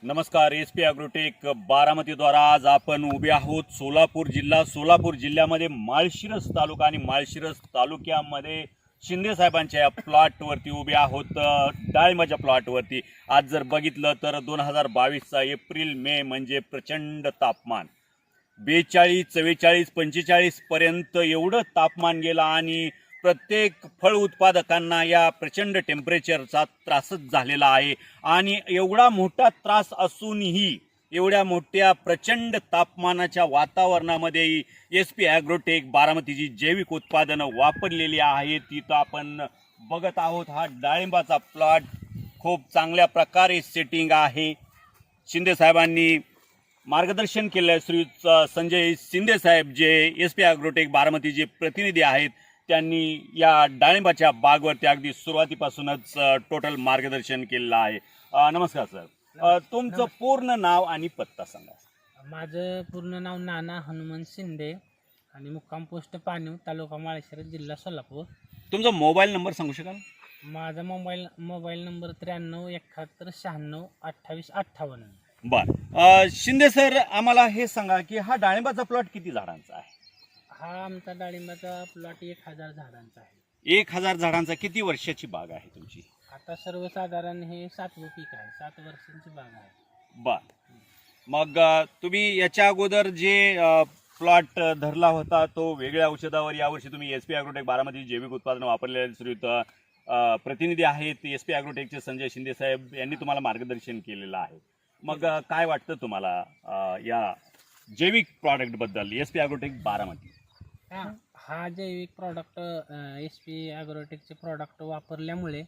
नमस्कार. SP agrotech बारामतीद्वारा आज आपण उभे आहोत सोलापूर जिल्हा. सोलापूर जिल्ह्यामध्ये माळशिरस तालुका आणि माळशिरस तालुक्यामध्ये शिंदे साहेबांच्या या प्लॉटवरती उभे आहोत. डाळिंबाच्या प्लॉटवरती आज जर बघितलं तर 2022चा एप्रिल मे म्हणजे प्रचंड तापमान 42, 44, 45 पर्यंत एवढं तापमान गेलं आणि प्रत्येक फळ उत्पादकांना या प्रचंड टेम्परेचरचा त्रासच झालेला आहे. आणि एवढा मोठा त्रास असूनही एवढ्या मोठ्या प्रचंड तापमानाच्या वातावरणामध्येही SP ॲग्रोटेक बारामतीची जैविक उत्पादनं वापरलेली आहेत. तिथं आपण बघत आहोत हा डाळिंबाचा प्लॉट खूप चांगल्या प्रकारे सेटिंग आहे. शिंदे साहेबांनी मार्गदर्शन केलं. श्री संजय शिंदे साहेब जे SP ॲग्रोटेक बारामतीचे प्रतिनिधी आहेत, त्यांनी या डाळिंबाच्या बागवरती अगदी सुरुवातीपासूनच टोटल मार्गदर्शन केलेलं आहे. नमस्कार सर. तुमचं पूर्ण नाव आणि पत्ता सांगा. माझं पूर्ण नाव नाना हनुमंत शिंदे आणि मुक्काम पोस्ट पाणीव, तालुका माळशिरस, जिल्हा सोलापूर. तुमचा मोबाईल नंबर सांगू शकाल? माझा मोबाईल नंबर 93 71 96 28 58. बर. शिंदे सर, आम्हाला हे सांगा की हा डाळिंबाचा प्लॉट किती झाडांचा आहे? हा आमचा डाळिंबाचा प्लॉट 1000 झाडांचा आहे. 1000 झाडांचा. किती वर्षाची बाग आहे तुमची? आता सर्वसाधारण हे 7वं पीक आहे, 7 वर्षांची बाग आहे. बर. मग तुम्ही याच्या अगोदर जे प्लॉट धरला होता तो वेगळ्या औषधावर, यावर्षी तुम्ही SP ॲग्रोटेक बारामती जैविक उत्पादन वापरलेले श्रीयुत प्रतिनिधी आहेत SP ॲग्रोटेकचे संजय शिंदे साहेब यांनी तुम्हाला मार्गदर्शन केलेलं आहे. मग काय वाटतं तुम्हाला या जैविक प्रॉडक्टबद्दल SP ॲग्रोटेक बारामती? हा जैविक प्रॉडक्ट SP ॲग्रोटेकचे प्रॉडक्ट वापरल्यामुळे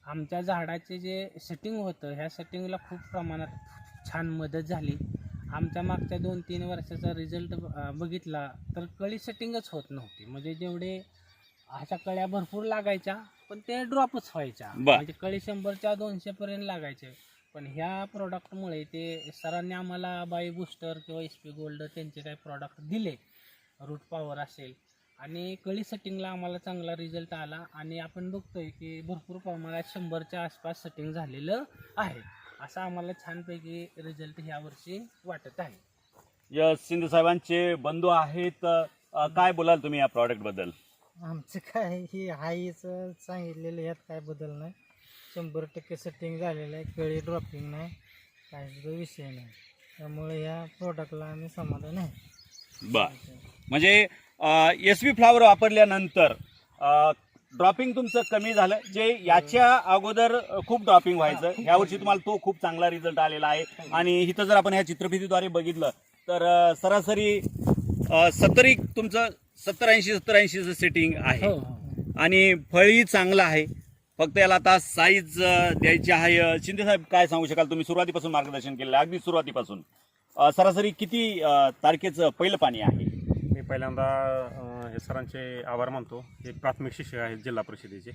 आमच्या झाडाचे जे सेटिंग होतं, ह्या सेटिंगला खूप प्रमाणात छान मदत झाली. आमच्या मागच्या 2-3 वर्षाचा रिझल्ट बघितला तर कळी सेटिंगच होत नव्हती. म्हणजे जेवढे अशा कळ्या भरपूर लागायच्या पण ते ड्रॉपच व्हायच्या. म्हणजे कळी 100च्या 200 पर्यंत लागायचे. पण ह्या प्रॉडक्टमुळे ते सरांनी आम्हाला बाई बूस्टर किंवा SP गोल्ड त्यांचे काही प्रॉडक्ट दिले, रूट पॉवर असेल, आणि कळी सेटिंगला आम्हाला चांगला रिझल्ट आला. आणि आपण बघतोय की भरपूर प्रमाणात 100च्या आसपास सेटिंग झालेलं आहे. असा आम्हाला छानपैकी रिझल्ट ह्या वर्षी वाटत आहे. या शिंदे साहेबांचे बंधू आहेत. काय बोलाल तुम्ही या प्रॉडक्टबद्दल? आमचं काय ही हाईच सांगितलेलं, यात काय बदल नाही. 100% सेटिंग झालेलं आहे, कळी ड्रॉपिंग नाही, काय सुद्धा विषय नाही. त्यामुळे या प्रोडक्टला आम्ही समाधान आहे. बर. म्हणजे SP फ्लावर वापरल्यानंतर ड्रॉपिंग तुमचं कमी झालं, जे याच्या अगोदर खूप ड्रॉपिंग व्हायचं. यावर्षी तुम्हाला तो खूप चांगला रिझल्ट आलेला आहे. आणि इथं जर आपण ह्या चित्रफितीद्वारे बघितलं तर सरासरी 70 तुमचं 70-80 सेटिंग आहे. आणि फळही चांगलं आहे. फक्त याला आता साईज द्यायची आहे. शिंदे साहेब, काय सांगू शकाल? तुम्ही सुरुवातीपासून मार्गदर्शन केलेलं आहे, अगदी सुरुवातीपासून. सरासरी किती तारखेचं पहिलं पाणी आहे? मी पहिल्यांदा हे सरांचे आभार मानतो. हे प्राथमिक शिक्षक आहेत जिल्हा परिषदेचे,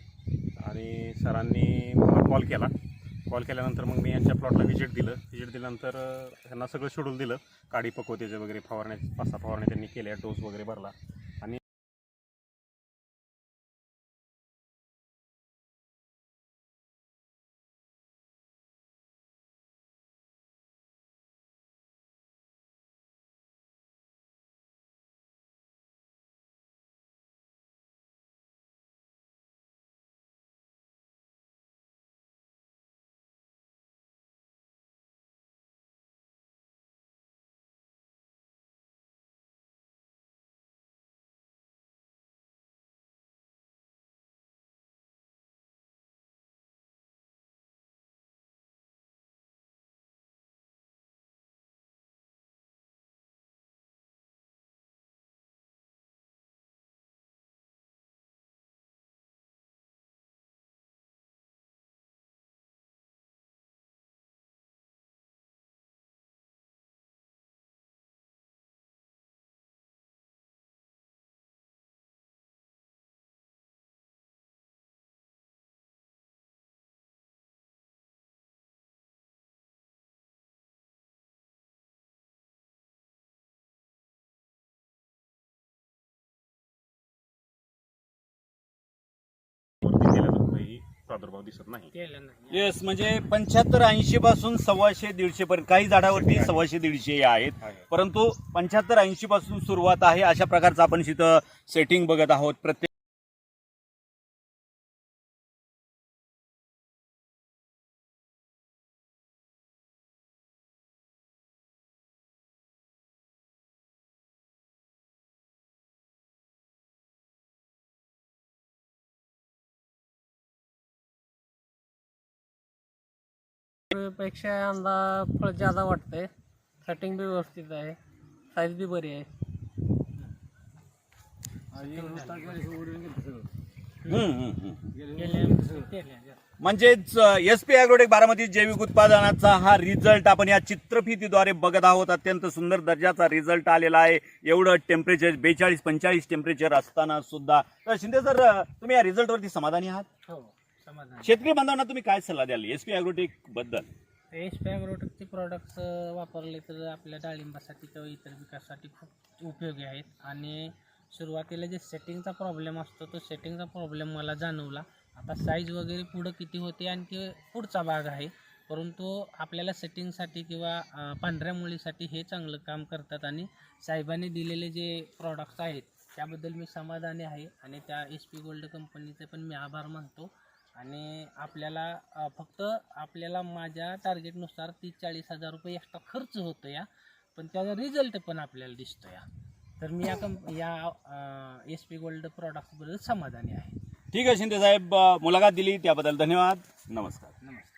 आणि सरांनी मला कॉल केल्यानंतर मग मी यांच्या प्लॉटला व्हिजिट दिल्यानंतर त्यांना सगळं शेड्यूल दिलं. काडी पकवतेचे वगैरे फवारण्या 5-6 फवारण्या त्यांनी केल्या, डोस वगैरे भरला. आणि प्रादुर्भाव दिसत नाही. केलं नाही. येस, म्हणजे 75-80 पासून 125-150 पर्यंत, काही झाडावरती 125-150 आहेत, आहे. परंतु 75-80 पासून सुरुवात आहे. अशा प्रकारचं आपण तिथं सेटिंग बघत आहोत. प्रत्येक पेक्षा यंदा फळ ज्यादा वाटतंय. कटिंग बी व्यवस्थित आहे, साईज बी बरी आहे. म्हणजेच SP ॲग्रोटेक बारामती जैविक उत्पादनाचा हा रिझल्ट आपण या चित्रफितीद्वारे बघत आहोत. अत्यंत सुंदर दर्जाचा रिझल्ट आलेला आहे. एवढं टेम्परेचर 42-45 टेम्परेचर असताना सुद्धा. तर शिंदे सर, तुम्ही या रिझल्टवरती समाधानी आहात? हो, समाधान. शेतकरी बांधवांना तुम्ही काय सल्ला द्याल SP ॲग्रोटेक बद्दल? SP ॲग्रोटेकचे प्रॉडक्ट्स वापरले तर आपल्या डाळिंबासाठी किंवा इतर पिकासाठी खूप उपयोगी आहेत. आणि सुरुवातीला जे सेटिंगचा प्रॉब्लेम असतो तो सेटिंगचा प्रॉब्लेम मला जाणवला. आता साईज वगैरे पुढं किती होते आणि ते पुढचा भाग आहे, परंतु आपल्याला सेटिंगसाठी किंवा पांढऱ्या मुळीसाठी हे चांगलं काम करतात. आणि साहेबांनी दिलेले जे प्रॉडक्ट्स आहेत त्याबद्दल मी समाधानी आहे. आणि त्या SP गोल्ड कंपनीचे पण मी आभार मानतो. आणि आपल्याला फक्त आपल्याला माझ्या टार्गेटनुसार 30-40 हजार रुपये एक्स्ट्रा खर्च होतो या, पण त्याचा रिझल्ट पण आपल्याला दिसतो या. तर मी या SP गोल्ड प्रॉडक्टबद्दल समाधानी आहे. ठीक आहे शिंदे साहेब, मुलाखत दिली त्याबद्दल धन्यवाद. नमस्कार. नमस्कार.